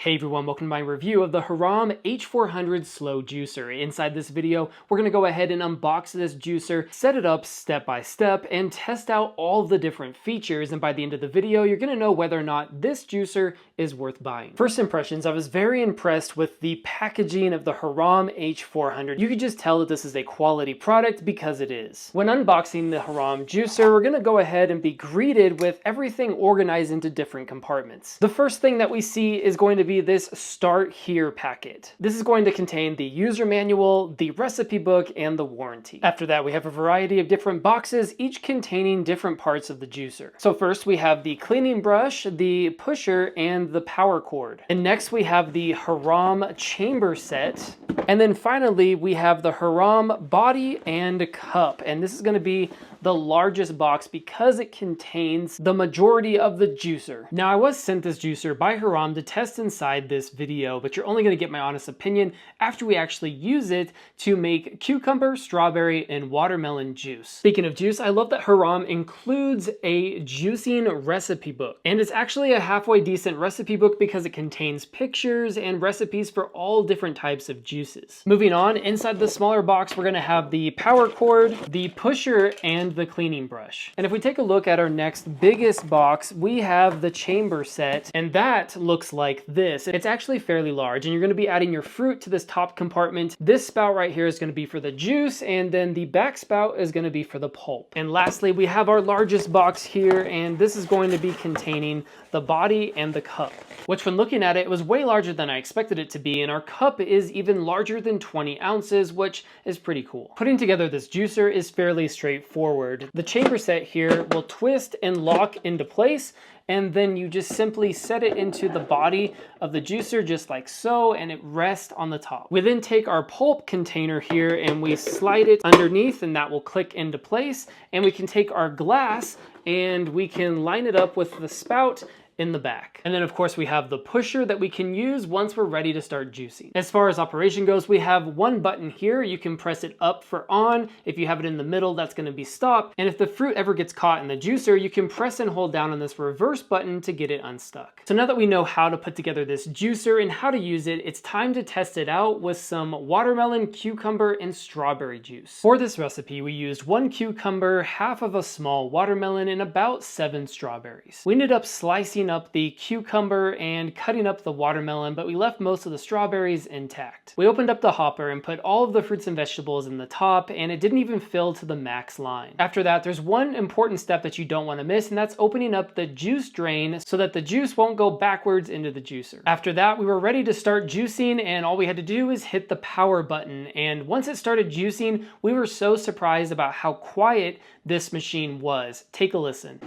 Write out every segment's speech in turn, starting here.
Hey everyone, welcome to my review of the Hurom H400 Slow Juicer. Inside this video, we're going to go ahead and unbox this juicer, set it up step by step, and test out all the different features. And by the end of the video, you're going to know whether or not this juicer is worth buying. First impressions, I was very impressed with the packaging of the Hurom H400. You can just tell that this is a quality product because it is. When unboxing the Hurom juicer, we're going to go ahead and be greeted with everything organized into different compartments. The first thing that we see is going to be this Start Here packet. This is going to contain the user manual, the recipe book, and the warranty. After that, we have a variety of different boxes, each containing different parts of the juicer. So first we have the cleaning brush, the pusher, and the power cord. And next we have the Hurom chamber set. And then finally we have the Hurom body and cup. And this is going to be the largest box because it contains the majority of the juicer. Now, I was sent this juicer by Hurom to test inside this video, but you're only going to get my honest opinion after we actually use it to make cucumber, strawberry, and watermelon juice. Speaking of juice, I love that Hurom includes a juicing recipe book. And it's actually a halfway decent recipe book because it contains pictures and recipes for all different types of juices. Moving on, inside the smaller box, we're going to have the power cord, the pusher, and the cleaning brush. And if we take a look at our next biggest box, we have the chamber set, and that looks like this. It's actually fairly large, and you're going to be adding your fruit to this top compartment. This spout right here is going to be for the juice, and then the back spout is going to be for the pulp. And lastly, we have our largest box here, and this is going to be containing the body and the cup, which when looking at it, was way larger than I expected it to be, and our cup is even larger than 20 ounces, which is pretty cool. Putting together this juicer is fairly straightforward. The chamber set here will twist and lock into place, and then you just simply set it into the body of the juicer just like so, and it rests on the top. We then take our pulp container here and we slide it underneath, and that will click into place, and we can take our glass and we can line it up with the spout in the back. And then of course we have the pusher that we can use once we're ready to start juicing. As far as operation goes, we have one button here. You can press it up for on. If you have it in the middle, that's going to be stop. And if the fruit ever gets caught in the juicer, you can press and hold down on this reverse button to get it unstuck. So now that we know how to put together this juicer and how to use it, it's time to test it out with some watermelon, cucumber, and strawberry juice. For this recipe, we used 1 cucumber, half of a small watermelon, and about 7 strawberries. We ended up slicing up the cucumber and cutting up the watermelon, but we left most of the strawberries intact. We opened up the hopper and put all of the fruits and vegetables in the top, and it didn't even fill to the max line. After that, there's one important step that you don't want to miss, and that's opening up the juice drain so that the juice won't go backwards into the juicer. After that, we were ready to start juicing, and all we had to do was hit the power button. And once it started juicing, we were so surprised about how quiet this machine was. Take a listen.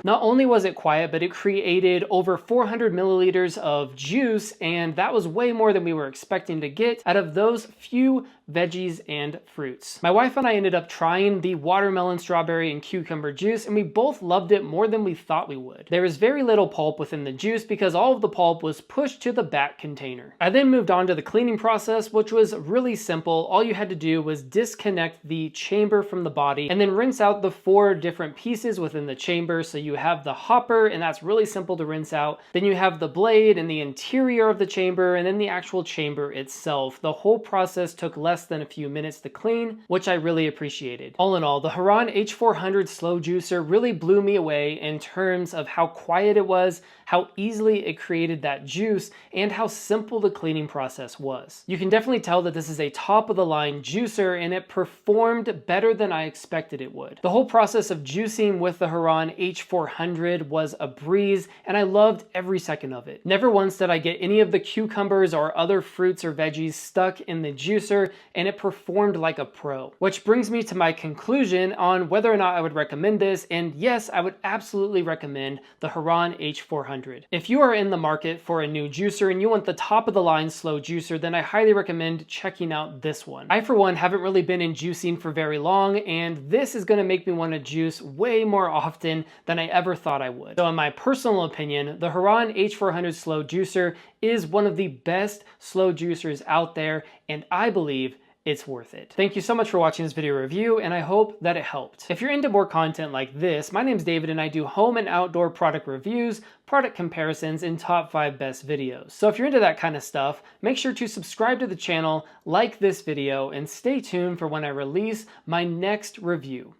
Not only was it quiet, but it created over 400 milliliters of juice, and that was way more than we were expecting to get out of those few veggies and fruits. My wife and I ended up trying the watermelon, strawberry, and cucumber juice, and we both loved it more than we thought we would. There was very little pulp within the juice because all of the pulp was pushed to the back container. I then moved on to the cleaning process, which was really simple. All you had to do was disconnect the chamber from the body and then rinse out the 4 different pieces within the chamber. So you have the hopper, and that's really simple to rinse out. Then you have the blade and the interior of the chamber, and then the actual chamber itself. The whole process took less than a few minutes to clean, which I really appreciated. All in all, the Hurom H400 Slow Juicer really blew me away in terms of how quiet it was, how easily it created that juice, and how simple the cleaning process was. You can definitely tell that this is a top-of-the-line juicer, and it performed better than I expected it would. The whole process of juicing with the Hurom H400 was a breeze, and I loved every second of it. Never once did I get any of the cucumbers or other fruits or veggies stuck in the juicer, and it performed like a pro. Which brings me to my conclusion on whether or not I would recommend this, and yes, I would absolutely recommend the Hurom H400. If you are in the market for a new juicer and you want the top of the line slow juicer, then I highly recommend checking out this one. I, for one, haven't really been in juicing for very long, and this is going to make me want to juice way more often than I ever thought I would. So in my personal opinion, the Hurom H400 Slow Juicer is one of the best slow juicers out there, and I believe it's worth it. Thank you so much for watching this video review, and I hope that it helped. If you're into more content like this, my name's David and I do home and outdoor product reviews, product comparisons, and top 5 best videos. So if you're into that kind of stuff, make sure to subscribe to the channel, like this video, and stay tuned for when I release my next review.